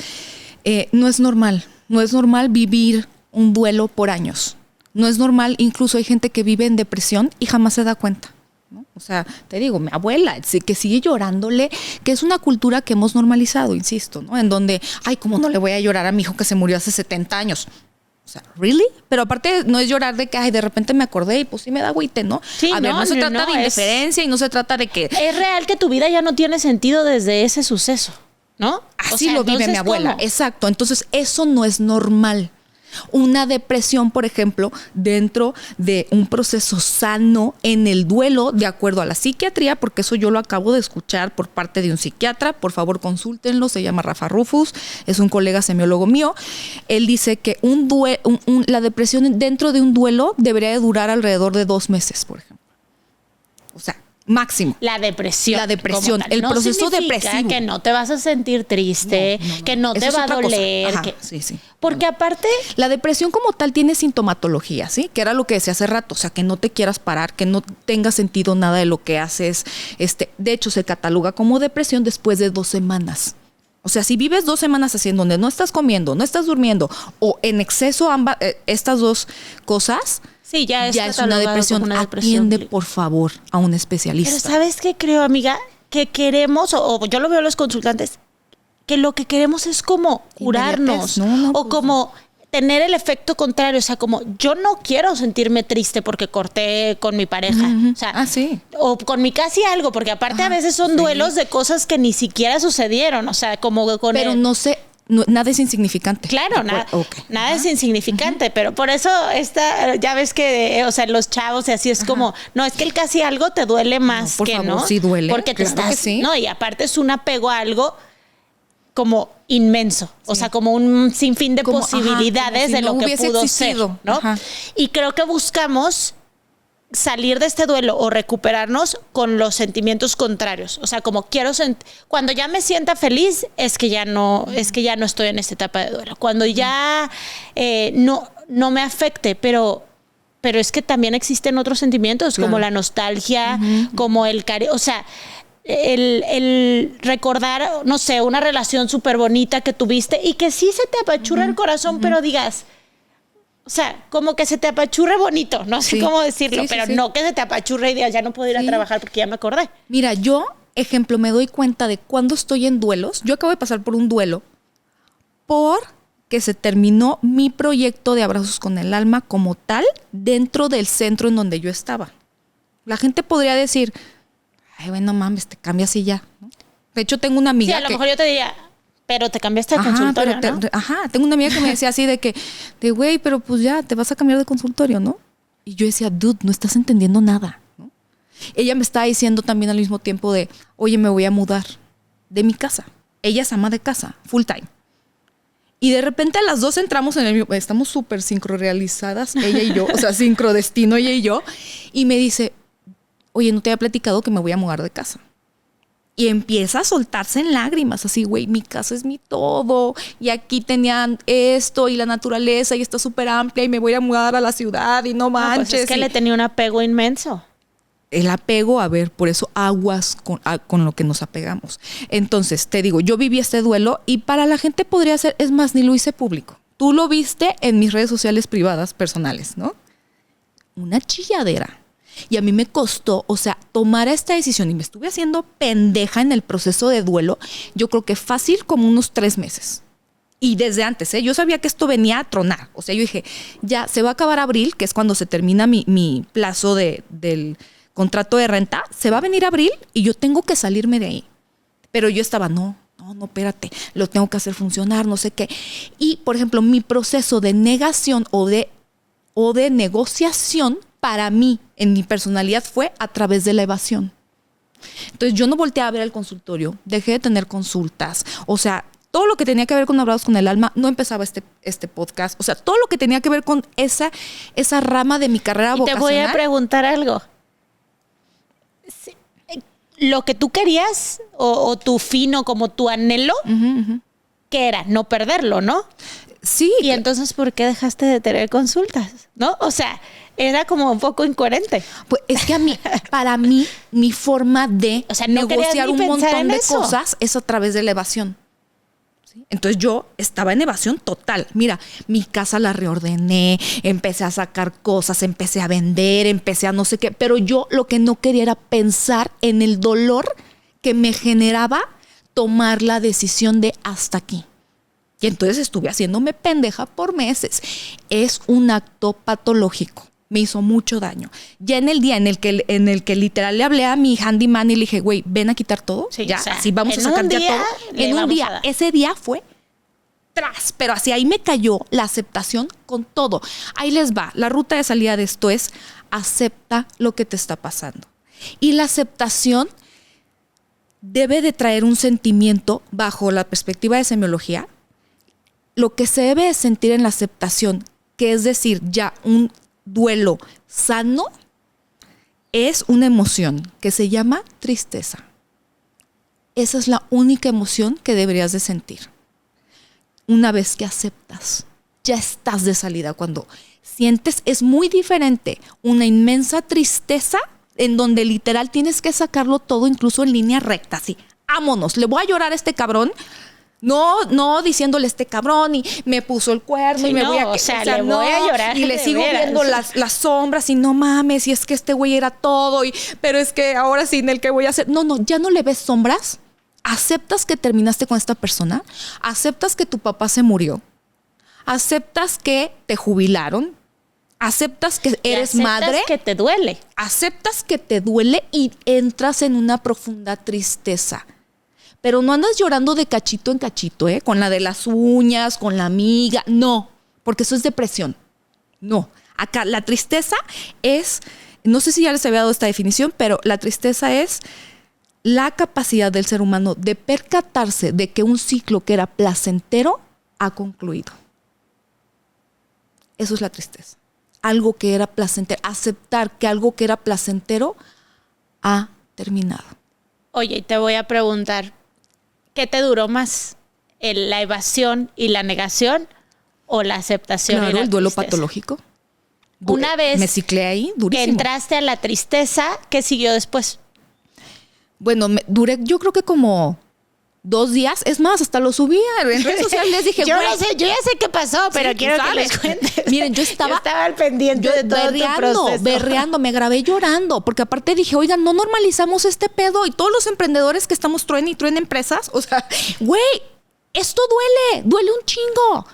No es normal vivir un duelo por años. No es normal, incluso hay gente que vive en depresión y jamás se da cuenta. ¿no? O sea, te digo, mi abuela, que sigue llorándole, que es una cultura que hemos normalizado, insisto, ¿no? En donde, ay, ¿cómo no le voy a llorar a mi hijo que se murió hace 70 años? O sea, ¿really? Pero aparte no es llorar de que, ay, de repente me acordé y pues sí me da agüite, ¿no? Sí, a ver, no se trata de indiferencia y no se trata de que... Es real que tu vida ya no tiene sentido desde ese suceso, ¿no? Así lo vive mi abuela, ¿cómo? Exacto. Entonces, eso no es normal. Una depresión, por ejemplo, dentro de un proceso sano en el duelo, de acuerdo a la psiquiatría, porque eso yo lo acabo de escuchar por parte de un psiquiatra, por favor consúltenlo, se llama Rafa Rufus, es un colega semiólogo mío. Él dice que la depresión dentro de un duelo debería de durar alrededor de 2 meses, por ejemplo. O sea, máximo. La depresión, el no proceso depresivo. Que no te vas a sentir triste, que no te va a doler. Ajá, sí. Porque aparte... La depresión como tal tiene sintomatología, ¿sí? Que era lo que decía hace rato, o sea, que no te quieras parar, que no tenga sentido nada de lo que haces. De hecho, se cataloga como depresión después de 2 semanas. O sea, si vives 2 semanas así en donde no estás comiendo, no estás durmiendo, o en exceso estas 2 cosas... Sí, ya es una depresión. Atiende, por favor, a un especialista. Pero ¿sabes qué creo, amiga? Que queremos, o yo lo veo a los consultantes, que lo que queremos es como curarnos o como tener el efecto contrario. O sea, como yo no quiero sentirme triste porque corté con mi pareja. O sea, o con mi casi algo, porque aparte a veces son duelos de cosas que ni siquiera sucedieron. O sea, como con pero no sé. Nada es insignificante. Claro, nada es insignificante, pero por eso ya ves que, o sea, los chavos y así es como, no, es que el casi algo te duele más por que favor, no. Sí duele. Porque te estás, no, y aparte es un apego a algo como inmenso, o sea, como un sinfín de posibilidades de lo que pudo ser, ¿no? Y creo que buscamos salir de este duelo o recuperarnos con los sentimientos contrarios. O sea, como cuando ya me sienta feliz, es que ya no estoy en esta etapa de duelo. Cuando ya no me afecte, pero es que también existen otros sentimientos, como la nostalgia, como el cariño, o sea, el recordar, no sé, una relación súper bonita que tuviste y que sí se te apachurra el corazón, pero digas, o sea, como que se te apachurre bonito, no sé cómo decirlo, pero no que se te apachurre y digas, ya no puedo ir a trabajar porque ya me acordé. Mira, yo, ejemplo, me doy cuenta de cuando estoy en duelos. Yo acabo de pasar por un duelo porque se terminó mi proyecto de Abrazos con el Alma como tal dentro del centro en donde yo estaba. La gente podría decir, ay, bueno, mames, te cambias y ya. De hecho, tengo una amiga a lo mejor yo te diría, pero te cambiaste de consultorio, ¿no? Tengo una amiga que me decía así de güey, pero pues ya, te vas a cambiar de consultorio, ¿no? Y yo decía, dude, no estás entendiendo nada, ¿no? Ella me estaba diciendo también al mismo tiempo de, oye, me voy a mudar de mi casa. Ella es ama de casa, full time. Y de repente las dos entramos en el mismo, estamos súper sincrorealizadas, ella y yo, o sea, sincrodestino, ella y yo. Y me dice, oye, no te había platicado que me voy a mudar de casa. Y empieza a soltarse en lágrimas, así, güey, mi casa es mi todo, y aquí tenían esto, y la naturaleza, y está súper amplia, y me voy a mudar a la ciudad, y no manches. Pues es que le tenía un apego inmenso. El apego, a ver, por eso aguas con lo que nos apegamos. Entonces, te digo, yo viví este duelo, y para la gente podría ser, es más, ni lo hice público. Tú lo viste en mis redes sociales privadas, personales, ¿no? Una chilladera. Y a mí me costó, o sea, tomar esta decisión y me estuve haciendo pendeja en el proceso de duelo, yo creo que fácil como unos 3 meses. Y desde antes, yo sabía que esto venía a tronar. O sea, yo dije, ya se va a acabar abril, que es cuando se termina mi plazo del contrato de renta, se va a venir abril y yo tengo que salirme de ahí. Pero yo estaba, no, espérate, lo tengo que hacer funcionar, no sé qué. Y, por ejemplo, mi proceso de negación o de negociación para mí, en mi personalidad, fue a través de la evasión. Entonces, yo no volteé a ver el consultorio, dejé de tener consultas. O sea, todo lo que tenía que ver con Abrazos con el Alma, no empezaba este podcast. O sea, todo lo que tenía que ver con esa rama de mi carrera vocacional. Te voy a preguntar algo. Lo que tú querías, o tu fin, o como tu anhelo, ¿qué era? No perderlo, ¿no? Sí. Y entonces, ¿por qué dejaste de tener consultas? ¿No? O sea, era como un poco incoherente. Pues es que para mí, mi forma de negociar un montón de cosas es a través de la evasión. ¿Sí? Entonces yo estaba en evasión total. Mira, mi casa la reordené, empecé a sacar cosas, empecé a vender, empecé a no sé qué, pero yo lo que no quería era pensar en el dolor que me generaba tomar la decisión de hasta aquí. Y entonces estuve haciéndome pendeja por meses. Es un acto patológico. Me hizo mucho daño. Ya en el día en el que literal le hablé a mi handyman y le dije, güey, ven a quitar todo. Sí, ya, o sea, así vamos a sacar ya todo. En un día, ese día fue pero así ahí me cayó la aceptación con todo. Ahí les va. La ruta de salida de esto es acepta lo que te está pasando. Y la aceptación debe de traer un sentimiento bajo la perspectiva de semiología. Lo que se debe de sentir en la aceptación, que es decir, ya un duelo sano, es una emoción que se llama tristeza. Esa es la única emoción que deberías de sentir. Una vez que aceptas, ya estás de salida. Cuando sientes, es muy diferente una inmensa tristeza en donde literal tienes que sacarlo todo, incluso en línea recta, así, vámonos, le voy a llorar a este cabrón. No diciéndole este cabrón y me puso el cuerno, sí, y me voy a... O sea, le voy a llorar. Y le sigo viendo las sombras y no mames, y es que este güey era todo, pero es que ahora sin el que voy a hacer... No, ya no le ves sombras ¿Aceptas que terminaste con esta persona? ¿Aceptas que tu papá se murió? ¿Aceptas que te jubilaron? ¿Aceptas que eres madre? ¿Aceptas que te duele? Aceptas que te duele y entras en una profunda tristeza. Pero no andas llorando de cachito en cachito, con la de las uñas, con la amiga. No, porque eso es depresión. No. Acá la tristeza es, no sé si ya les había dado esta definición, pero la tristeza es la capacidad del ser humano de percatarse de que un ciclo que era placentero ha concluido. Eso es la tristeza. Algo que era placentero, aceptar que algo que era placentero ha terminado. Oye, te voy a preguntar, ¿qué te duró más? ¿La evasión y la negación o la aceptación? Claro, y la el duelo tristeza? Patológico. Una vez me ciclé ahí, durísimo. que entraste a la tristeza, ¿qué siguió después? Bueno, duré yo creo que como 2 días. Es más, hasta lo subí en redes sociales. Les dije, yo ya sé qué pasó, pero sí, quiero que les cuentes. Miren, yo estaba al pendiente de todo tu proceso. Berreando, me grabé llorando, porque aparte dije, oigan, no normalizamos este pedo y todos los emprendedores que estamos truene y truene empresas, o sea, güey, esto duele un chingo.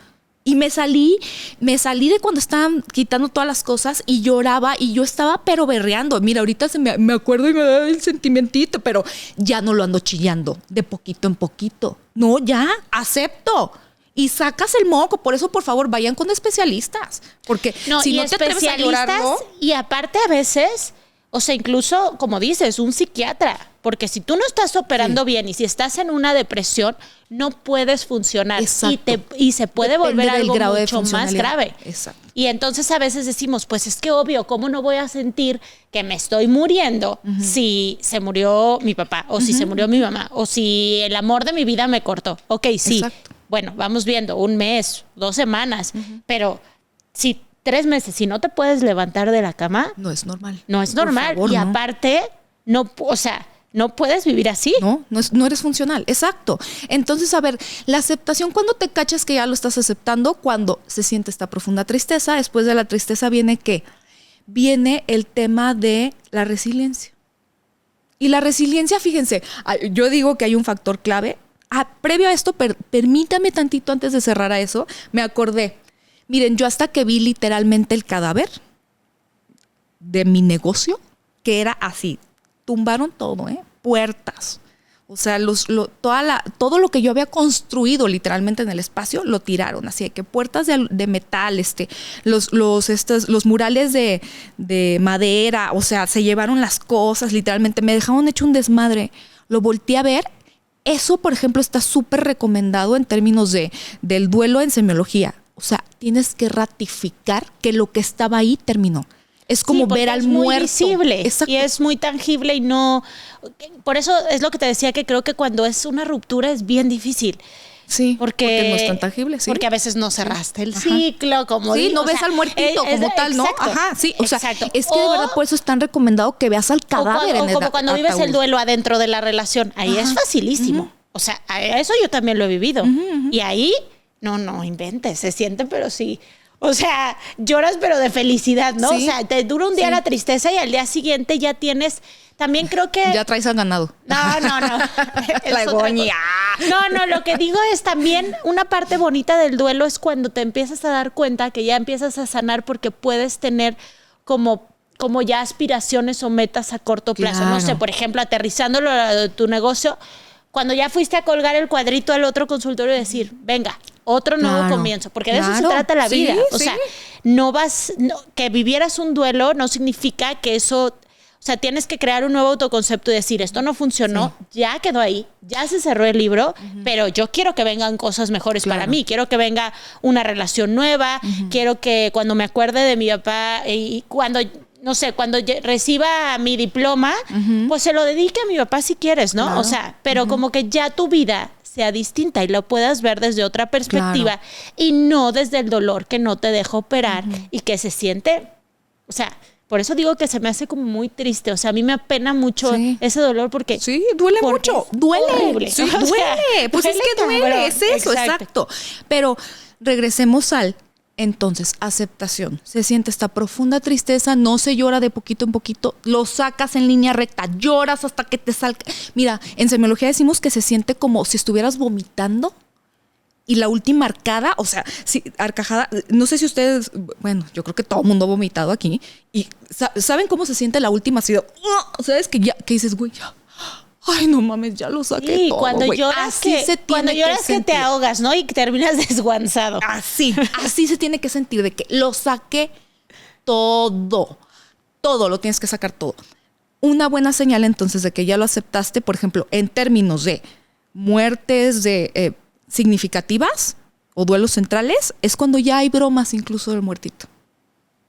Y me salí de cuando estaban quitando todas las cosas y lloraba y yo estaba pero berreando. Mira, ahorita me acuerdo y me da el sentimentito, pero ya no lo ando chillando de poquito en poquito. No, ya, acepto. Y sacas el moco. Por eso, por favor, vayan con especialistas. Porque si no te atreves a llorarlo... Y aparte a veces, o sea, incluso, como dices, un psiquiatra. Porque si tú no estás operando bien y si estás en una depresión, no puedes funcionar. Y se puede volver algo mucho más grave. Exacto. Y entonces a veces decimos, pues es que obvio, ¿cómo no voy a sentir que me estoy muriendo si se murió mi papá o si se murió mi mamá o si el amor de mi vida me cortó? Ok, sí. Exacto. Bueno, vamos viendo, 1 mes, 2 semanas, pero si 3 meses, si no te puedes levantar de la cama... No es normal. No es normal. Por favor, y aparte, no, o sea... No puedes vivir así. No eres funcional. Exacto. Entonces, a ver, la aceptación, ¿cuándo te cachas que ya lo estás aceptando? Cuando se siente esta profunda tristeza. Después de la tristeza viene ¿qué? Viene el tema de la resiliencia. Y la resiliencia, fíjense, yo digo que hay un factor clave. Previo a esto, permítame tantito antes de cerrar a eso, me acordé. Miren, yo hasta que vi literalmente el cadáver de mi negocio, que era así. Tumbaron todo, puertas. O sea, todo lo que yo había construido literalmente en el espacio, lo tiraron. Así que puertas de metal, los murales de madera, o sea, se llevaron las cosas, literalmente. Me dejaron hecho un desmadre. Lo volteé a ver. Eso, por ejemplo, está súper recomendado en términos del duelo en semiología. O sea, tienes que ratificar que lo que estaba ahí terminó. Es como ver al muerto. Es muy visible. Y es muy tangible y no... Por eso es lo que te decía, que creo que cuando es una ruptura es bien difícil. Sí, porque no es tan tangible, sí. Porque a veces no cerraste el ciclo, como sí, no ves al muertito como tal, ¿no? Ajá, sí, o sea, es que de verdad por eso es tan recomendado que veas al cadáver en el como cuando vives el duelo adentro de la relación. Ahí es facilísimo. O sea, eso yo también lo he vivido. Y ahí, no inventes, se siente, pero sí... O sea, lloras pero de felicidad, ¿no? Sí. O sea, te dura un día la tristeza y al día siguiente ya tienes... También creo que... Ya traes al ganado. No. La goña. No, lo que digo es también una parte bonita del duelo es cuando te empiezas a dar cuenta que ya empiezas a sanar porque puedes tener como ya aspiraciones o metas a corto plazo. Claro. No sé, por ejemplo, aterrizándolo a tu negocio, cuando ya fuiste a colgar el cuadrito al otro consultorio y decir, venga, otro nuevo comienzo, porque de eso se trata la vida. O sea, que vivieras un duelo no significa que eso, o sea, tienes que crear un nuevo autoconcepto y decir, esto no funcionó, ya quedó ahí, ya se cerró el libro, pero yo quiero que vengan cosas mejores para mí, quiero que venga una relación nueva, quiero que cuando me acuerde de mi papá y cuando... No sé, cuando reciba mi diploma, pues se lo dedique a mi papá si quieres, ¿no? Claro. O sea, pero como que ya tu vida sea distinta y lo puedas ver desde otra perspectiva y no desde el dolor que no te deja operar y que se siente, o sea, por eso digo que se me hace como muy triste, o sea, a mí me apena mucho ese dolor porque... Sí, duele mucho, duele. Horrible. Sí, duele, pues duele, es que duele, es eso, exacto. Pero regresemos al... Entonces, aceptación. Se siente esta profunda tristeza, no se llora de poquito en poquito, lo sacas en línea recta, lloras hasta que te salga. Mira, en semiología decimos que se siente como si estuvieras vomitando y la última arcada, o sea, sí, arcajada, no sé si ustedes, bueno, yo creo que todo el mundo ha vomitado aquí y ¿saben cómo se siente la última? Así de, ¿sabes? Que dices, güey, ya. Ay, no mames, ya lo saqué sí, todo, cuando güey. lloras que te ahogas, ¿no? Y que terminas desguanzado. Así se tiene que sentir, de que lo saqué todo lo tienes que sacar todo. Una buena señal entonces de que ya lo aceptaste, por ejemplo, en términos de muertes de significativas o duelos centrales, es cuando ya hay bromas incluso del muertito.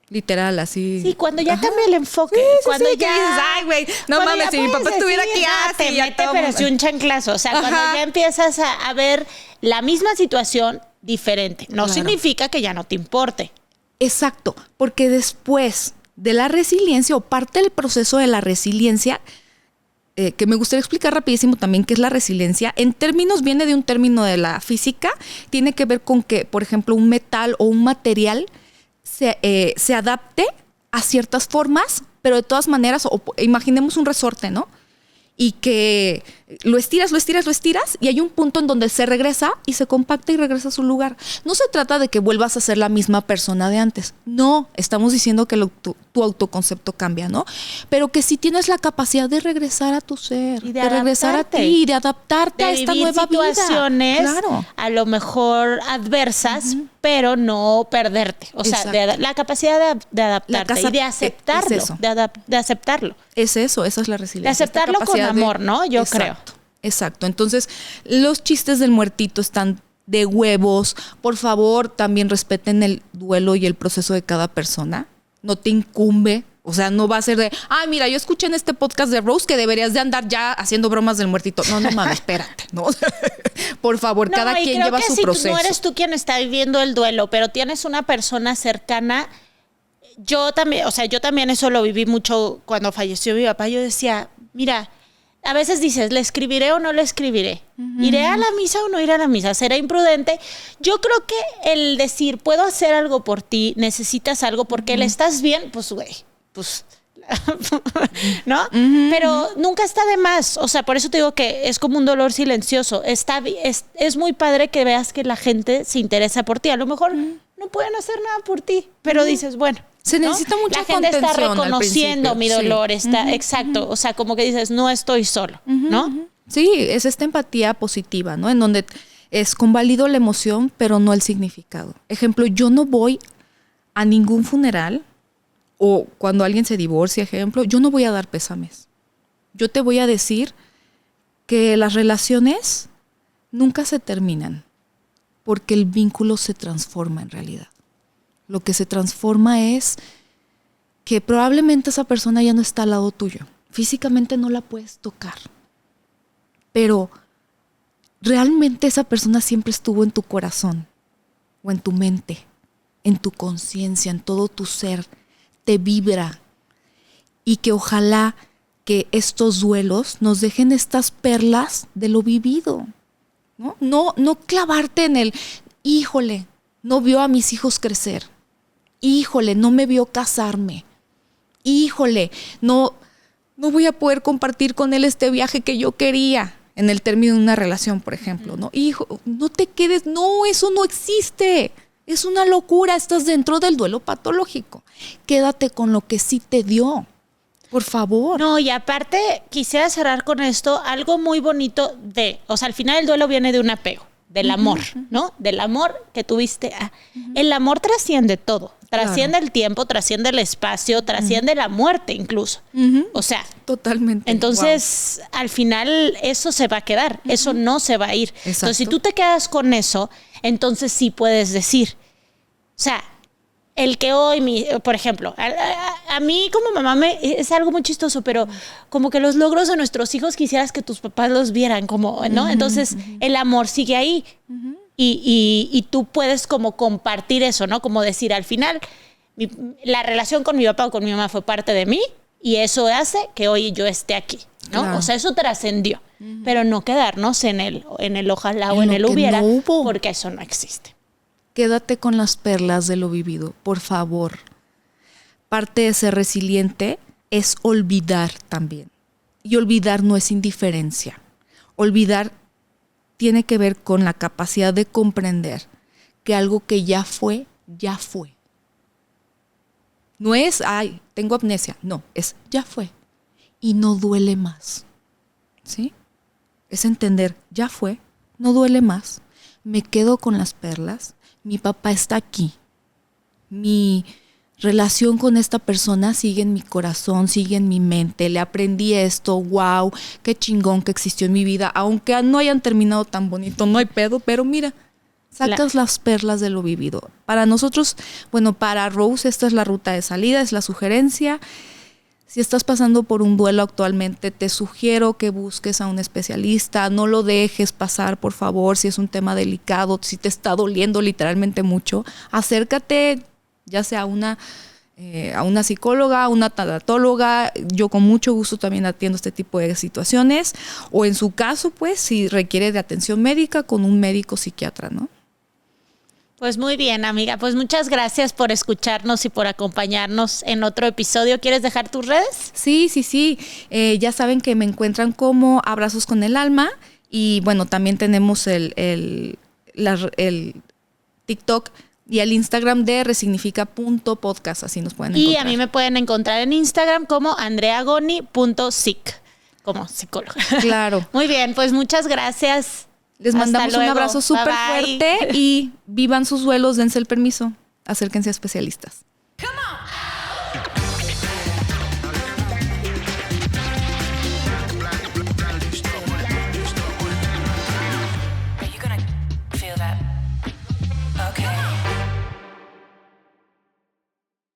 Literal, así. Sí, cuando ya cambia el enfoque. Sí, cuando sí, ya que dices, ay, güey, no mames, si mi papá estuviera aquí, te mete, pero sí un chanclazo. O sea, cuando ya empiezas a ver la misma situación diferente. No significa que ya no te importe. Exacto, porque después de la resiliencia o parte del proceso de la resiliencia, que me gustaría explicar rapidísimo también qué es la resiliencia. En términos, viene de un término de la física, tiene que ver con que, por ejemplo, un metal o un material se adapte a ciertas formas, pero de todas maneras, imaginemos un resorte, ¿no? Y que lo estiras y hay un punto en donde se regresa y se compacta y regresa a su lugar. No se trata de que vuelvas a ser la misma persona de antes. No, estamos diciendo que tu autoconcepto cambia, ¿no? Pero que sí tienes la capacidad de regresar a tu ser, de regresar a ti, de adaptarte a esta nueva vida. Situaciones a lo mejor adversas, pero no perderte. O sea, la capacidad de adaptarte y de aceptarlo. De aceptarlo. Es eso, esa es la resiliencia. De aceptarlo con amor, ¿no? Yo creo. Exacto. Entonces, los chistes del muertito están de huevos. Por favor, también respeten el duelo y el proceso de cada persona. No te incumbe. O sea, no va a ser de, mira, yo escuché en este podcast de Rose que deberías de andar ya haciendo bromas del muertito. No mames, espérate, ¿no? Por favor, cada quien lleva su proceso. No eres tú quien está viviendo el duelo, pero tienes una persona cercana. Yo también eso lo viví mucho cuando falleció mi papá. Yo decía, mira, a veces dices, ¿le escribiré o no le escribiré? ¿Iré a la misa o no iré a la misa? ¿Será imprudente? Yo creo que el decir, puedo hacer algo por ti, necesitas algo porque le estás bien, pues, güey, pues, ¿no? Pero nunca está de más. O sea, por eso te digo que es como un dolor silencioso. Es muy padre que veas que la gente se interesa por ti. A lo mejor no pueden hacer nada por ti, pero dices, bueno, se necesita mucha contención. La gente está reconociendo mi dolor, exacto. O sea, como que dices, no estoy solo, ¿no? Sí, es esta empatía positiva, ¿no? En donde convalido la emoción, pero no el significado. Ejemplo, yo no voy a ningún funeral o cuando alguien se divorcia, ejemplo, yo no voy a dar pésames. Yo te voy a decir que las relaciones nunca se terminan porque el vínculo se transforma en realidad. Lo que se transforma es que probablemente esa persona ya no está al lado tuyo. Físicamente no la puedes tocar. Pero realmente esa persona siempre estuvo en tu corazón, o en tu mente, en tu conciencia, en todo tu ser. Te vibra. Y que ojalá que estos duelos nos dejen estas perlas de lo vivido. No clavarte en el, híjole, no vio a mis hijos crecer. Híjole, no me vio casarme. Híjole, no voy a poder compartir con él este viaje que yo quería en el término de una relación, por ejemplo, ¿no? Hijo, no te quedes, no, eso no existe. Es una locura, estás dentro del duelo patológico. Quédate con lo que sí te dio, por favor. No, y aparte quisiera cerrar con esto, algo muy bonito o sea, al final el duelo viene de un apego, del amor, ¿no? Del amor que tuviste. El amor trasciende todo. Trasciende el tiempo, trasciende el espacio, trasciende la muerte incluso. O sea, totalmente. Entonces, al final eso se va a quedar, eso no se va a ir. Exacto. Entonces, si tú te quedas con eso, entonces sí puedes decir. O sea, el que hoy, por ejemplo, a mí como mamá es algo muy chistoso, pero como que los logros de nuestros hijos quisieras que tus papás los vieran, como, ¿no? Entonces, el amor sigue ahí. Y tú puedes como compartir eso, ¿no? Como decir, al final, la relación con mi papá o con mi mamá fue parte de mí y eso hace que hoy yo esté aquí, ¿no? Claro. O sea, eso trascendió. Pero no quedarnos en el ojalá o en el hubiera, porque eso no existe. quédate con las perlas de lo vivido, por favor. Parte de ser resiliente es olvidar también. Y olvidar no es indiferencia. Olvidar tiene que ver con la capacidad de comprender que algo que ya fue, ya fue. No es, ay, tengo amnesia. No, es ya fue. Y no duele más. ¿Sí? Es entender, ya fue, no duele más. Me quedo con las perlas. Mi papá está aquí. Mi relación con esta persona sigue en mi corazón, sigue en mi mente. Le aprendí esto, wow, qué chingón que existió en mi vida. Aunque no hayan terminado tan bonito, no hay pedo, pero mira, sacas las perlas de lo vivido. Para nosotros, bueno, para Rose esta es la ruta de salida, es la sugerencia. Si estás pasando por un duelo actualmente, te sugiero que busques a un especialista, no lo dejes pasar, por favor, si es un tema delicado, si te está doliendo literalmente mucho, acércate ya sea a una psicóloga, a una tanatóloga. Yo con mucho gusto también atiendo este tipo de situaciones, o en su caso, pues, si requiere de atención médica, con un médico psiquiatra, ¿no? Pues muy bien, amiga. Pues muchas gracias por escucharnos y por acompañarnos en otro episodio. ¿Quieres dejar tus redes? Sí. Ya saben que me encuentran como Abrazos con el Alma. Y bueno, también tenemos el TikTok y el Instagram de resignifica.podcast. Así nos pueden encontrar. Y a mí me pueden encontrar en Instagram como andreagoni.psic, como psicóloga. Claro. Muy bien, pues muchas gracias. Les mandamos un abrazo súper fuerte y vivan sus duelos, dense el permiso, acérquense a especialistas.